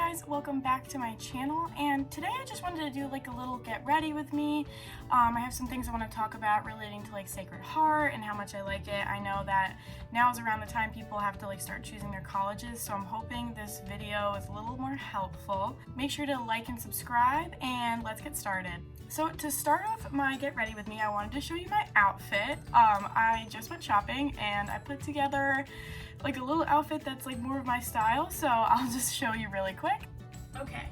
guys, welcome back to my channel, and today I just wanted to do like a little get ready with me. I have some things I want to talk about relating to like Sacred Heart and how much I like it. I know that now is around the time people have to like start choosing their colleges, so I'm hoping this video is a little more helpful. Make sure to like and subscribe, and let's get started. So to start off my get ready with me, I wanted to show you my outfit. I just went shopping and I put together like a little outfit that's like more of my style, so I'll just show you really quick. Okay,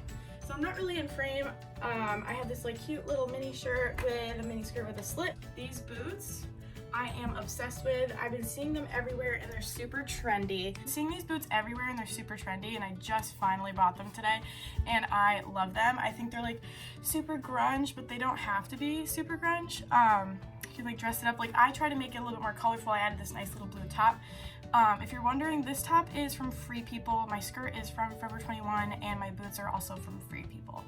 so I'm not really in frame. I have this like cute little mini shirt with a mini skirt with a slit. These boots I am obsessed with. I've been seeing them everywhere and they're super trendy. Seeing these boots everywhere and they're super trendy, and I just finally bought them today and I love them. I think they're like super grunge, but they don't have to be super grunge. You can like dress it up. Like I try to make it a little bit more colorful. I added this nice little blue top. If you're wondering, this top is from Free People, my skirt is from Forever 21, and my boots are also from Free People.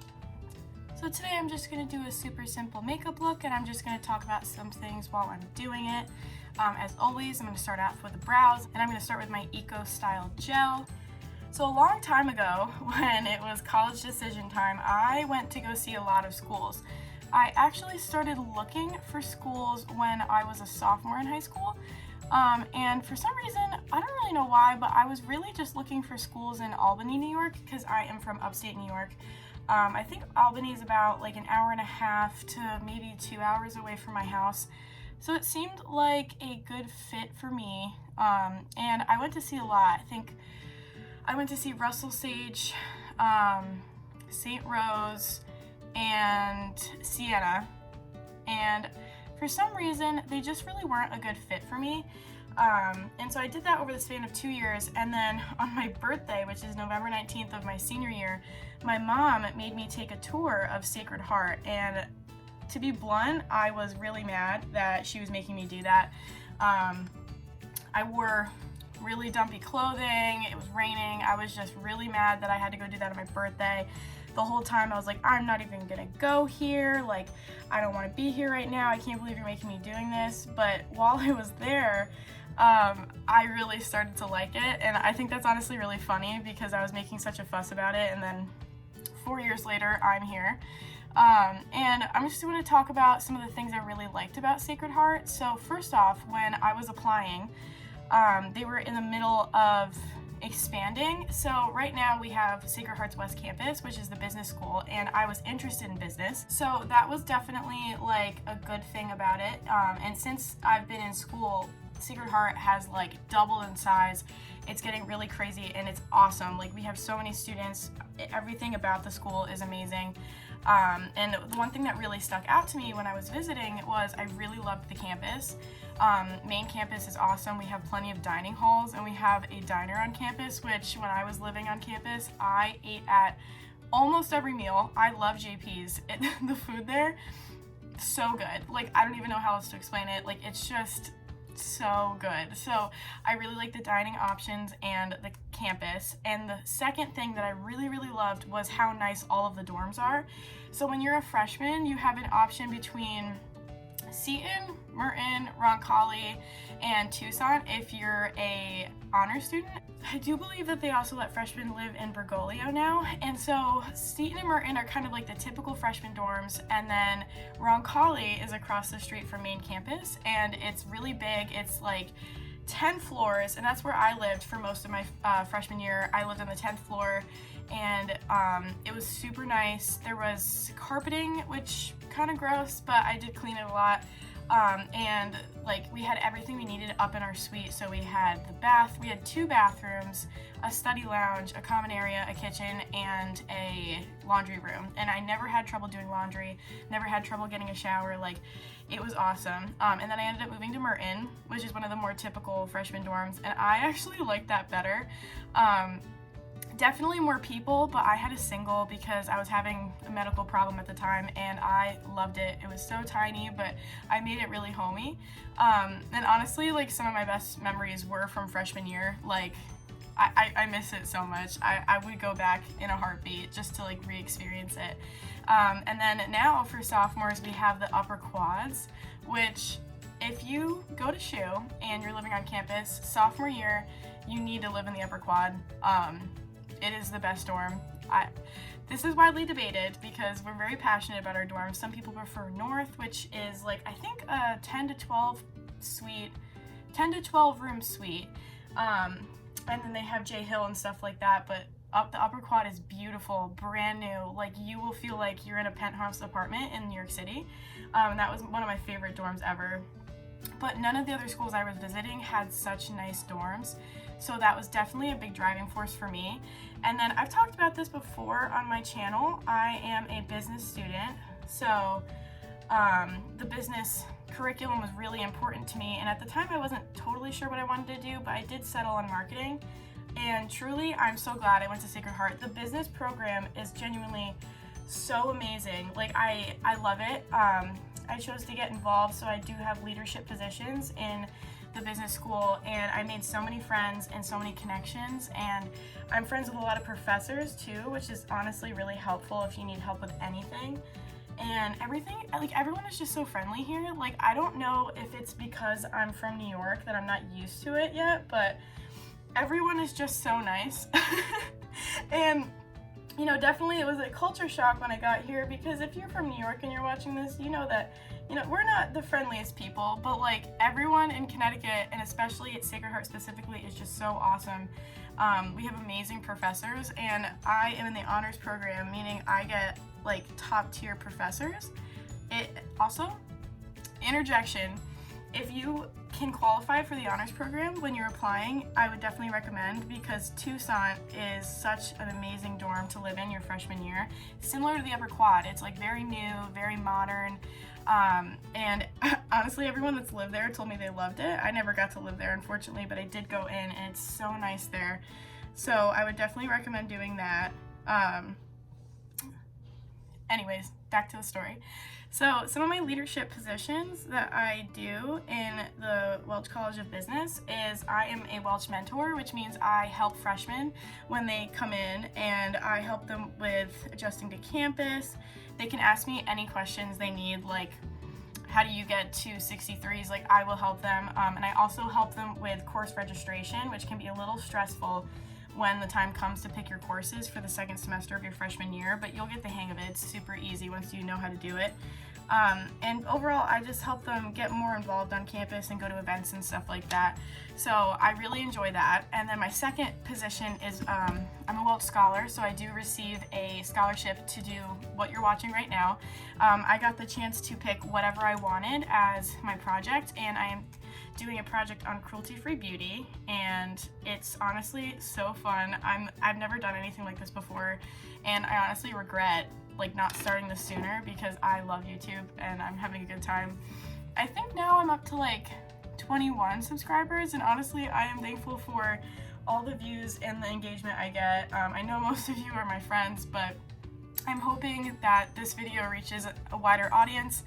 So today I'm just going to do a super simple makeup look, and I'm just going to talk about some things while I'm doing it. As always, I'm going to start off with the brows, and I'm going to start with my Eco Style Gel. So a long time ago, when it was college decision time, I went to go see a lot of schools. I actually started looking for schools when I was a sophomore in high school. And for some reason, I don't really know why, but I was really just looking for schools in Albany, New York, because I am from upstate New York. I think Albany is about like an hour and a half to maybe 2 hours away from my house. So it seemed like a good fit for me. And I went to see a lot. I think I went to see Russell Sage, St. Rose, and Sienna. And for some reason, they just really weren't a good fit for me. And so I did that over the span of 2 years, and then on my birthday, which is November 19th of my senior year, my mom made me take a tour of Sacred Heart, and to be blunt, I was really mad that she was making me do that. I wore really dumpy clothing, it was raining, I was just really mad that I had to go do that on my birthday. The whole time I was like, I'm not even gonna go here, like I don't want to be here right now, I can't believe you're making me doing this. But while I was there, I really started to like it, and I think that's honestly really funny because I was making such a fuss about it, and then 4 years later I'm here. And I'm just going to talk about some of the things I really liked about Sacred Heart. So first off, when I was applying, they were in the middle of expanding. So right now we have Sacred Heart's West Campus, which is the business school, and I was interested in business. So that was definitely like a good thing about it. And since I've been in school, Sacred Heart has like doubled in size. It's getting really crazy and it's awesome. Like we have so many students, everything about the school is amazing. And the one thing that really stuck out to me when I was visiting was I really loved the campus. Main campus is awesome. We have plenty of dining halls, and we have a diner on campus, which when I was living on campus, I ate at almost every meal. I love JP's. The food there, so good. Like I don't even know how else to explain it. Like it's just so good. So I really like the dining options and the campus. And the second thing that I really loved was how nice all of the dorms are. So when you're a freshman, you have an option between Seton, Merton, Roncalli, and Tucson if you're a honor student. I do believe that they also let freshmen live in Bergoglio now, and so Seton and Merton are kind of like the typical freshman dorms, and then Roncalli is across the street from main campus, and it's really big. It's like 10 floors, and that's where I lived for most of my freshman year. I lived on the 10th floor, and it was super nice. There was carpeting, which kind of gross, but I did clean it a lot. And like we had everything we needed up in our suite. So we had we had 2 bathrooms, a study lounge, a common area, a kitchen, and a laundry room. And I never had trouble doing laundry, never had trouble getting a shower. Like it was awesome. And then I ended up moving to Merton, which is one of the more typical freshman dorms, and I actually liked that better. Definitely more people, but I had a single because I was having a medical problem at the time, and I loved it. It was so tiny, but I made it really homey. And honestly, like some of my best memories were from freshman year. Like I miss it so much. I would go back in a heartbeat just to like re-experience it. And then now for sophomores, we have the upper quads, which if you go to SHU and you're living on campus, sophomore year, you need to live in the upper quad. It is the best dorm. This is widely debated because we're very passionate about our dorms. Some people prefer North, which is like, I think a 10 to 12 room suite. And then they have J Hill and stuff like that, but the upper quad is beautiful, brand new. Like, you will feel like you're in a penthouse apartment in New York City. And that was one of my favorite dorms ever. But none of the other schools I was visiting had such nice dorms. So that was definitely a big driving force for me. And then I've talked about this before on my channel. I am a business student. So the business curriculum was really important to me. And at the time I wasn't totally sure what I wanted to do, but I did settle on marketing. And truly, I'm so glad I went to Sacred Heart. The business program is genuinely so amazing. Like, I love it. I chose to get involved, so I do have leadership positions in the business school, and I made so many friends and so many connections, and I'm friends with a lot of professors too, which is honestly really helpful if you need help with anything. And everything, like, everyone is just so friendly here. Like, I don't know if it's because I'm from New York that I'm not used to it yet, but everyone is just so nice. And you know, definitely it was a culture shock when I got here, because if you're from New York and you're watching this, you know that, you know, we're not the friendliest people, but like, everyone in Connecticut, and especially at Sacred Heart specifically, is just so awesome. We have amazing professors, and I am in the honors program, meaning I get like top tier professors. It also, interjection, if you can qualify for the honors program when you're applying, I would definitely recommend, because Tucson is such an amazing dorm to live in your freshman year. Similar to the upper quad, it's like very new, very modern, and honestly, everyone that's lived there told me they loved it. I never got to live there, unfortunately, but I did go in, and it's so nice there. So I would definitely recommend doing that. Anyways, back to the story. So some of my leadership positions that I do in the Welch College of Business is I am a Welch mentor, which means I help freshmen when they come in, and I help them with adjusting to campus. They can ask me any questions they need, like how do you get to 63s? Like, I will help them. And I also help them with course registration, which can be a little stressful when the time comes to pick your courses for the second semester of your freshman year, but you'll get the hang of it. It's super easy once you know how to do it. And overall, I just help them get more involved on campus and go to events and stuff like that. So I really enjoy that. And then my second position is I'm a Welch Scholar, so I do receive a scholarship to do what you're watching right now. I got the chance to pick whatever I wanted as my project, and I am doing a project on cruelty-free beauty, and it's honestly so fun. I've never done anything like this before, and I honestly regret like not starting this sooner, because I love YouTube and I'm having a good time. I think now I'm up to like 21 subscribers, and honestly I am thankful for all the views and the engagement I get. I know most of you are my friends, but I'm hoping that this video reaches a wider audience.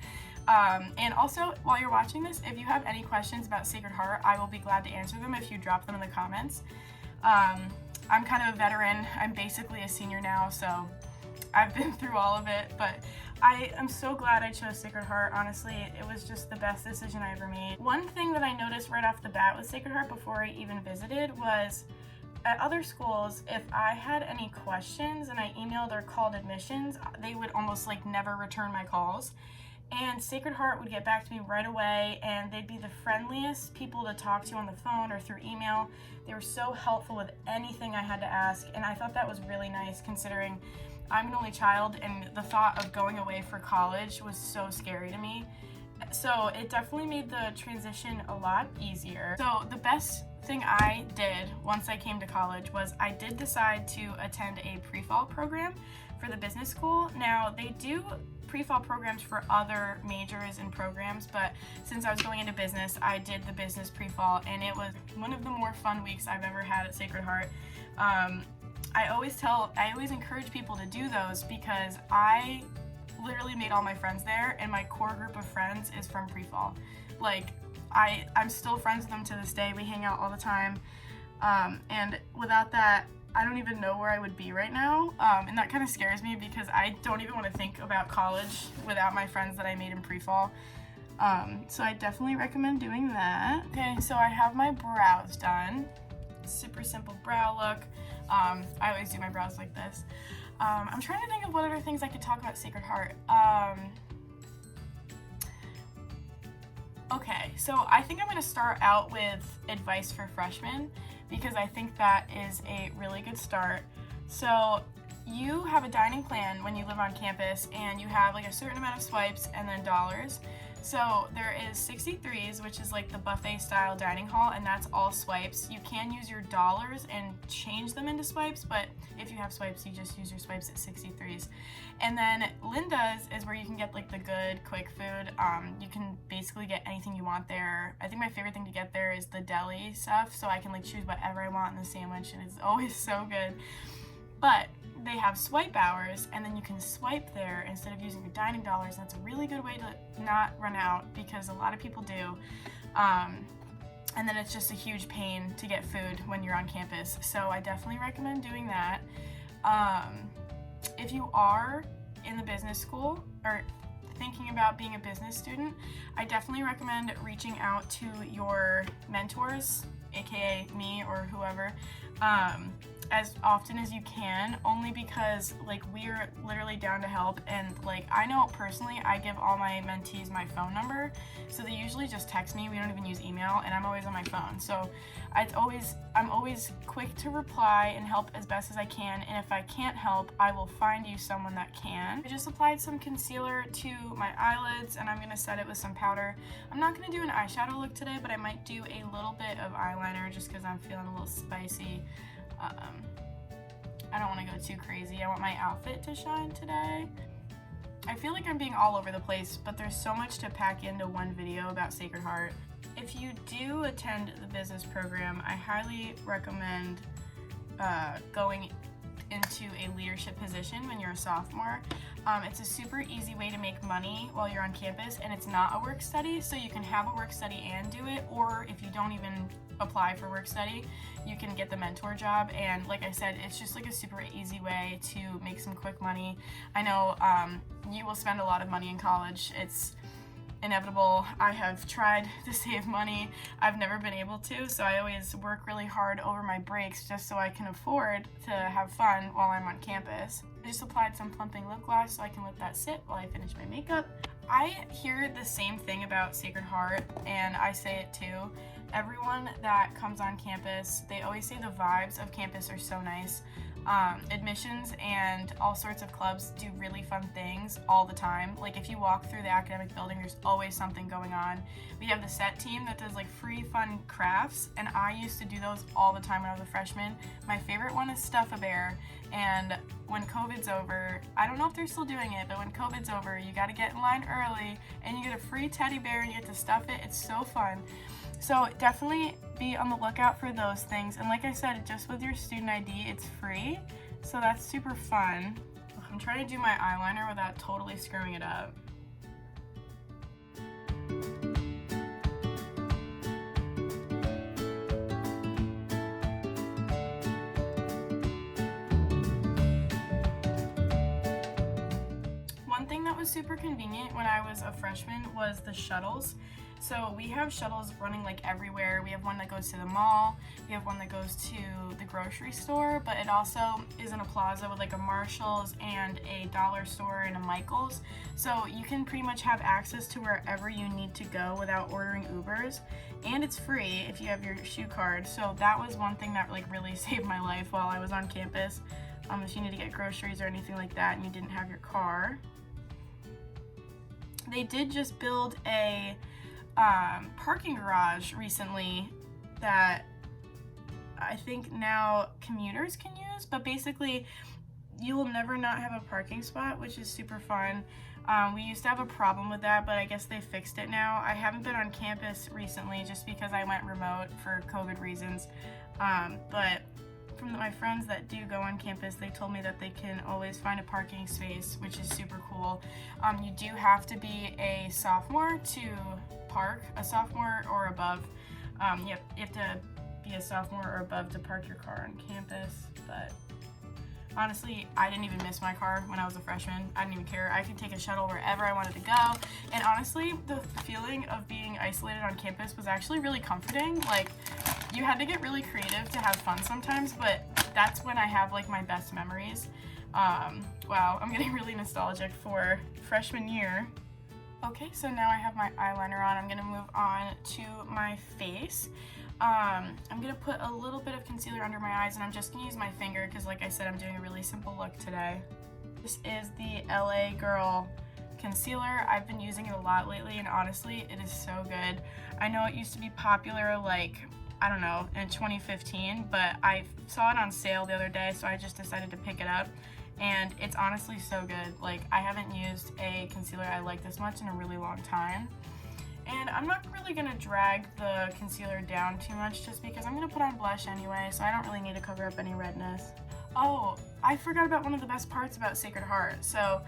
And also, while you're watching this, if you have any questions about Sacred Heart, I will be glad to answer them if you drop them in the comments. I'm kind of a veteran. I'm basically a senior now, so I've been through all of it, but I am so glad I chose Sacred Heart. Honestly, it was just the best decision I ever made. One thing that I noticed right off the bat with Sacred Heart before I even visited was, at other schools, if I had any questions and I emailed or called admissions, they would almost like never return my calls. And Sacred Heart would get back to me right away, and they'd be the friendliest people to talk to on the phone or through email. They were so helpful with anything I had to ask, and I thought that was really nice, considering I'm an only child and the thought of going away for college was so scary to me. So it definitely made the transition a lot easier. So the best thing I did once I came to college was I did decide to attend a pre-fall program for the business school. Now, they do pre-fall programs for other majors and programs, but since I was going into business, I did the business pre-fall, and it was one of the more fun weeks I've ever had at Sacred Heart. I always encourage people to do those, because I literally made all my friends there, and my core group of friends is from pre-fall. Like, I'm still friends with them to this day. We hang out all the time, and without that, I don't even know where I would be right now, and that kind of scares me, because I don't even want to think about college without my friends that I made in pre-fall. So I definitely recommend doing that. Okay, so I have my brows done. Super simple brow look. I always do my brows like this. I'm trying to think of what other things I could talk about Sacred Heart. Okay, so I think I'm going to start out with advice for freshmen because I think that is a really good start. So you have a dining plan when you live on campus and you have like a certain amount of swipes and then dollars. So there is 63s, which is like the buffet style dining hall, and that's all swipes. You can use your dollars and change them into swipes, but if you have swipes, you just use your swipes at 63s. And then Linda's is where you can get like the good quick food. You can basically get anything you want there. I think my favorite thing to get there is the deli stuff, so I can like choose whatever I want in the sandwich, and it's always so good. But they have swipe hours, and then you can swipe there instead of using your dining dollars. That's a really good way to not run out because a lot of people do. And then it's just a huge pain to get food when you're on campus. So I definitely recommend doing that. If you are in the business school or thinking about being a business student, I definitely recommend reaching out to your mentors, aka me or whoever, as often as you can, only because like we're literally down to help. And like I know personally, I give all my mentees my phone number, so they usually just text me. We don't even use email, and I'm always on my phone, so I'm always quick to reply and help as best as I can. And if I can't help, I will find you someone that can. I just applied some concealer to my eyelids, and I'm gonna set it with some powder. I'm not gonna do an eyeshadow look today, but I might do a little bit of eyeliner just because I'm feeling a little spicy. I don't want to go too crazy. I want my outfit to shine today. I feel like I'm being all over the place, but there's so much to pack into one video about Sacred Heart. If you do attend the business program, I highly recommend going into a leadership position when you're a sophomore. It's a super easy way to make money while you're on campus, and it's not a work study, so you can have a work study and do it, or if you don't even apply for work study, you can get the mentor job. And like I said, it's just like a super easy way to make some quick money. I know you will spend a lot of money in college. It's inevitable. I have tried to save money. I've never been able to, so I always work really hard over my breaks just so I can afford to have fun while I'm on campus. I just applied some plumping lip gloss so I can let that sit while I finish my makeup. I hear the same thing about Sacred Heart, and I say it too. Everyone that comes on campus, they always say the vibes of campus are so nice. Admissions and all sorts of clubs do really fun things all the time. Like if you walk through the academic building, there's always something going on. We have the set team that does like free fun crafts, and I used to do those all the time when I was a freshman. My favorite one is Stuff-A-Bear, and when COVID's over, I don't know if they're still doing it, but when COVID's over, you gotta get in line early and you get a free teddy bear and you get to stuff it. It's so fun. So definitely be on the lookout for those things. And like I said, just with your student ID, it's free. So that's super fun. I'm trying to do my eyeliner without totally screwing it up. One thing that was super convenient when I was a freshman was the shuttles. So we have shuttles running like everywhere. We have one that goes to the mall, we have one that goes to the grocery store, but it also is in a plaza with like a Marshall's and a dollar store and a Michael's. So you can pretty much have access to wherever you need to go without ordering Ubers, and it's free if you have your SHU card. So that was one thing that like really saved my life while I was on campus. If you need to get groceries or anything like that and you didn't have your car. They did just build a parking garage recently that I think now commuters can use, but basically you will never not have a parking spot, which is super fun. We used to have a problem with that, but I guess they fixed it now. I haven't been on campus recently just because I went remote for COVID reasons, but from my friends that do go on campus, they told me that they can always find a parking space, which is super cool. You do have to be a sophomore to park, a sophomore or above. You have to be a sophomore or above to park your car on campus, but honestly, I didn't even miss my car when I was a freshman. I didn't even care. I could take a shuttle wherever I wanted to go. And honestly, the feeling of being isolated on campus was actually really comforting. Like, you had to get really creative to have fun sometimes, but that's when I have like my best memories. Wow, I'm getting really nostalgic for freshman year. Okay, so now I have my eyeliner on. I'm gonna move on to my face. I'm gonna put a little bit of concealer under my eyes, and I'm just gonna use my finger because, like I said, I'm doing a really simple look today. This is the LA Girl concealer. I've been using it a lot lately, and honestly, it is so good. I know it used to be popular, like, I don't know, in 2015, but I saw it on sale the other day, so I just decided to pick it up. And it's honestly so good. Like, I haven't used a concealer I like this much in a really long time. And I'm not really gonna drag the concealer down too much just because I'm gonna put on blush anyway, so I don't really need to cover up any redness. Oh, I forgot about one of the best parts about Sacred Heart. So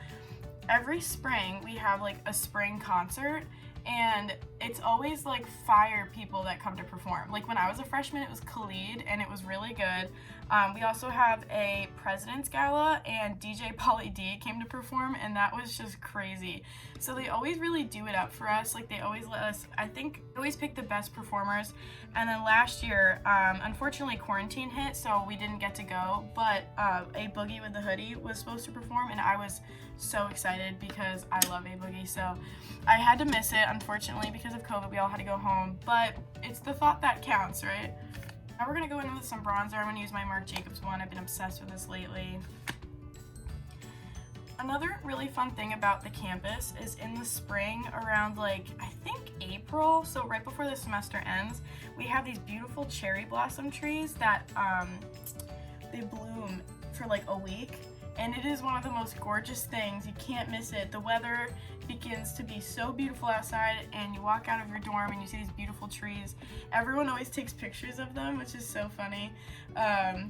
every spring we have like a spring concert, and it's always like fire people that come to perform. Like when I was a freshman, it was Khalid, and it was really good. We also have a President's Gala, and DJ Pauly D came to perform, and that was just crazy. So they always really do it up for us. Like they always let us, I think, always pick the best performers. And then last year, unfortunately quarantine hit, so we didn't get to go, but A Boogie with the Hoodie was supposed to perform, and I was so excited because I love A Boogie. So I had to miss it, unfortunately, because of COVID. We all had to go home, but it's the thought that counts, right? Now we're gonna go in with some bronzer. I'm gonna use my Marc Jacobs one. I've been obsessed with this lately. Another really fun thing about the campus is in the spring, around like, I think April, so right before the semester ends, we have these beautiful cherry blossom trees that they bloom for like a week. And it is one of the most gorgeous things. You can't miss it. The weather begins to be so beautiful outside, and you walk out of your dorm and you see these beautiful trees. Everyone always takes pictures of them, which is so funny.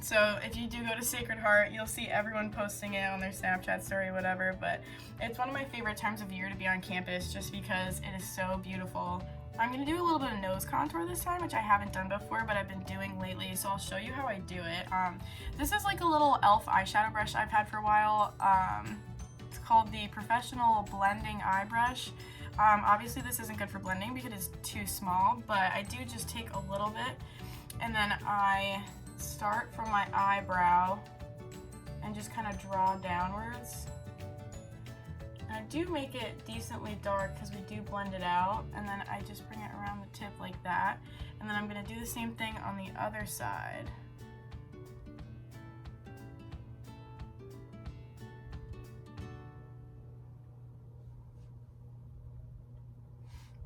So if you do go to Sacred Heart, you'll see everyone posting it on their Snapchat story, whatever. But it's one of my favorite times of year to be on campus just because it is so beautiful. I'm going to do a little bit of nose contour this time, which I haven't done before, but I've been doing lately, so I'll show you how I do it. This is like a little e.l.f. eyeshadow brush I've had for a while. It's called the Professional Blending Eye Brush. Obviously this isn't good for blending because it's too small, but I do just take a little bit, and then I start from my eyebrow and just kind of draw downwards. I do make it decently dark because we do blend it out, and then I just bring it around the tip like that, and then I'm going to do the same thing on the other side.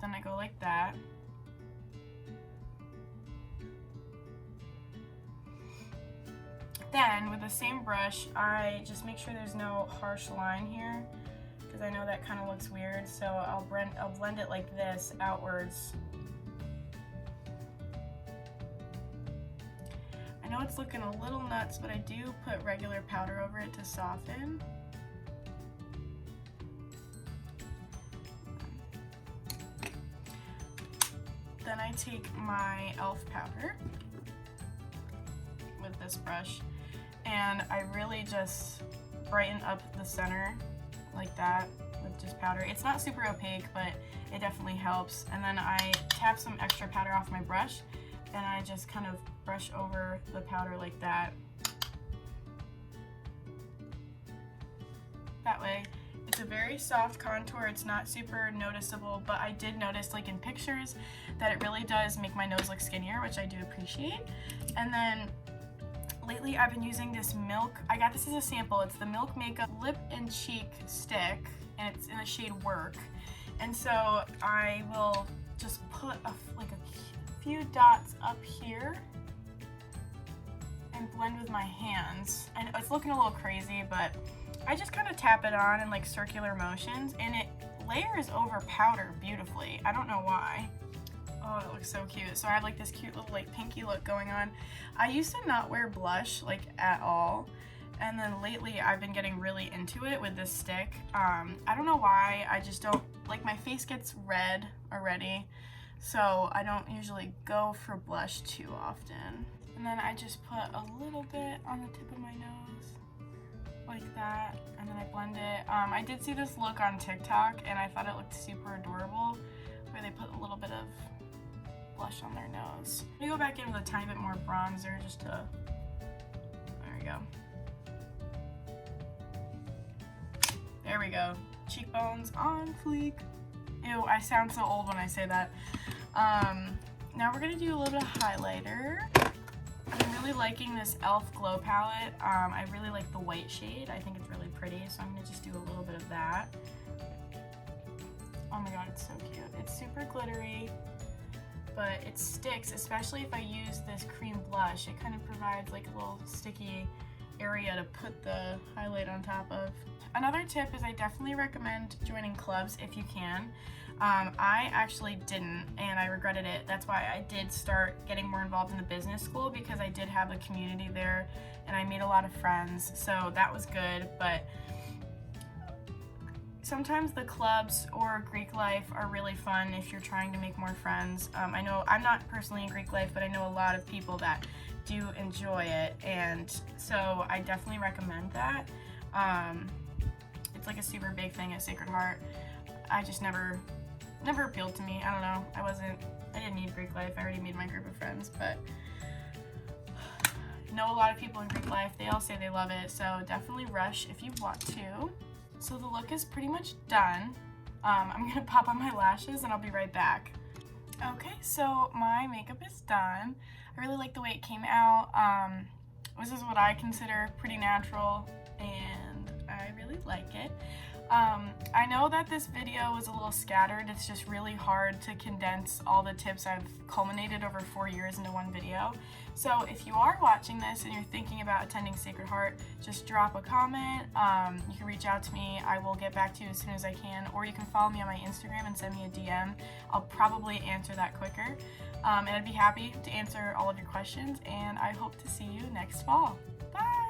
Then I go like that. Then with the same brush, I just make sure there's no harsh line here, because I know that kind of looks weird, so I'll blend it like this outwards. I know it's looking a little nuts, but I do put regular powder over it to soften. Then I take my e.l.f. powder with this brush, and I really just brighten up the center like that with just powder. It's not super opaque, but it definitely helps. And then I tap some extra powder off my brush, and I just kind of brush over the powder like that. That way, it's a very soft contour. It's not super noticeable, but I did notice, like in pictures, that it really does make my nose look skinnier, which I do appreciate. And then lately I've been using this Milk, I got this as a sample, it's the Milk Makeup Lip and Cheek Stick, and it's in the shade Work. And so I will just put a few dots up here and blend with my hands. And it's looking a little crazy, but I just kind of tap it on in like circular motions, and it layers over powder beautifully. I don't know why. Oh, it looks so cute. So I have like this cute little like pinky look going on. I used to not wear blush like at all, and then lately I've been getting really into it with this stick. I don't know why, I just don't, like my face gets red already, so I don't usually go for blush too often. And then I just put a little bit on the tip of my nose, like that, and then I blend it. I did see this look on TikTok, and I thought it looked super adorable, where they put a little bit of blush on their nose. Let me go back in with a tiny bit more bronzer just to, there we go. There we go. Cheekbones on fleek. Ew, I sound so old when I say that. Now we're gonna do a little bit of highlighter. I'm really liking this e.l.f. Glow palette. I really like the white shade. I think it's really pretty, so I'm gonna just do a little bit of that. Oh my god, it's so cute. It's super glittery, but it sticks, especially if I use this cream blush. It kind of provides like a little sticky area to put the highlight on top of. Another tip is I definitely recommend joining clubs if you can. I actually didn't, and I regretted it. That's why I did start getting more involved in the business school, because I did have a community there and I made a lot of friends, so that was good. But sometimes the clubs or Greek life are really fun if you're trying to make more friends. I know I'm not personally in Greek life, but I know a lot of people that do enjoy it, and so I definitely recommend that. It's like a super big thing at Sacred Heart. I just never appealed to me. I don't know. I didn't need Greek life. I already made my group of friends, but I know a lot of people in Greek life. They all say they love it, so definitely rush if you want to. So the look is pretty much done. I'm gonna pop on my lashes and I'll be right back. Okay, so my makeup is done. I really like the way it came out. This is what I consider pretty natural, and I really like it. I know that this video was a little scattered. It's just really hard to condense all the tips I've culminated over 4 years into one video. So if you are watching this and you're thinking about attending Sacred Heart, just drop a comment. You can reach out to me. I will get back to you as soon as I can, or you can follow me on my Instagram and send me a DM. I'll probably answer that quicker. And I'd be happy to answer all of your questions, and I hope to see you next fall. Bye!